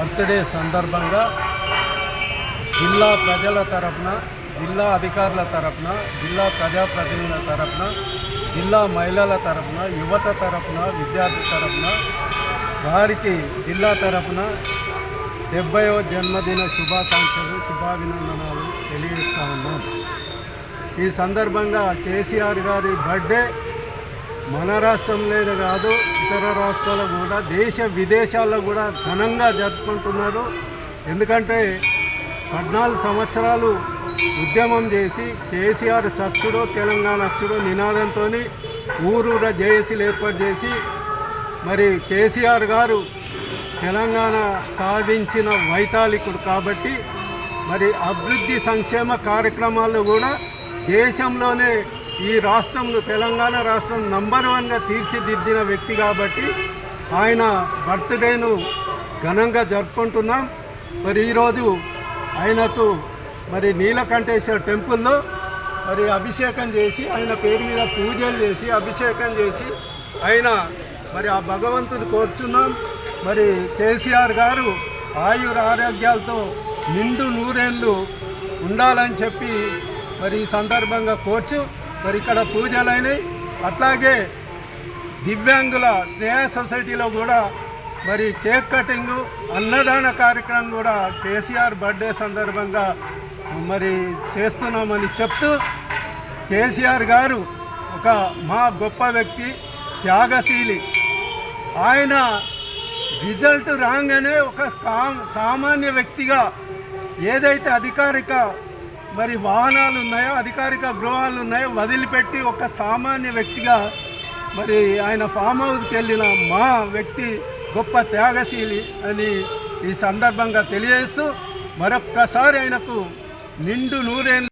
Birthday సందర్భంగా జిల్లా ప్రజల తరపున, జిల్లా అధికారుల తరపున, జిల్లా ప్రజాప్రతినిధుల తరపున, జిల్లా మహిళల తరపున, యువత తరపున, విద్యార్థి తరపున వారికి జిల్లా తరపున 70వ జన్మదిన శుభాకాంక్షలు, శుభాభినందనాలు తెలియజేస్తా ఉన్నాం. ఈ సందర్భంగా కేసీఆర్ గారి బర్త్డే మన రాష్ట్రంలోనే కాదు, ఇతర రాష్ట్రాల్లో కూడా, దేశ విదేశాల్లో కూడా ఘనంగా జరుపుకుంటున్నారు. ఎందుకంటే 14 సంవత్సరాలు ఉద్యమం చేసి కేసీఆర్ చచ్చుడో తెలంగాణ అచ్చుడో నినాదంతో ఊరూర జేఏసీలు ఏర్పాటు చేసి మరి కేసీఆర్ గారు తెలంగాణ సాధించిన వైతాళికుడు కాబట్టి మరి అభివృద్ధి సంక్షేమ కార్యక్రమాలు కూడా దేశంలోనే ఈ రాష్ట్రంలో తెలంగాణ రాష్ట్రం నంబర్ 1గా తీర్చిదిద్దిన వ్యక్తి కాబట్టి ఆయన బర్త్డేను ఘనంగా జరుపుకుంటున్నాం. మరి ఈరోజు ఆయనకు మరి నీలకంఠేశ్వర టెంపుల్లో మరి అభిషేకం చేసి ఆయన పేరు మీద పూజలు చేసి అభిషేకం చేసి ఆయన మరి ఆ భగవంతుని కోరుచున్నాం. మరి కేసీఆర్ గారు ఆయుర ఆరోగ్యాలతో నిండు నూరేళ్ళు ఉండాలని చెప్పి మరి ఈ సందర్భంగా కోర్చు మరి ఇక్కడ పూజలైనవి. అట్లాగే దివ్యాంగుల స్నేహ సొసైటీలో కూడా మరి కేక్ కటింగు, అన్నదాన కార్యక్రమం కూడా కేసీఆర్ బర్త్డే సందర్భంగా మరి చేస్తున్నామని చెప్తూ కేసీఆర్ గారు ఒక మా గొప్ప వ్యక్తి, త్యాగశీలి. ఆయన రిజల్ట్ రాగానే ఒక సామాన్య వ్యక్తిగా ఏదైతే అధికారిక మరి వాహనాలు ఉన్నాయో, అధికారిక గృహాలు ఉన్నాయో వదిలిపెట్టి ఒక సామాన్య వ్యక్తిగా మరి ఆయన ఫామ్ హౌస్కి వెళ్ళిన మా వ్యక్తి గొప్ప త్యాగశీలి అని ఈ సందర్భంగా తెలియజేస్తూ మరొక్కసారి ఆయనకు నిండు నూరేళ్ళు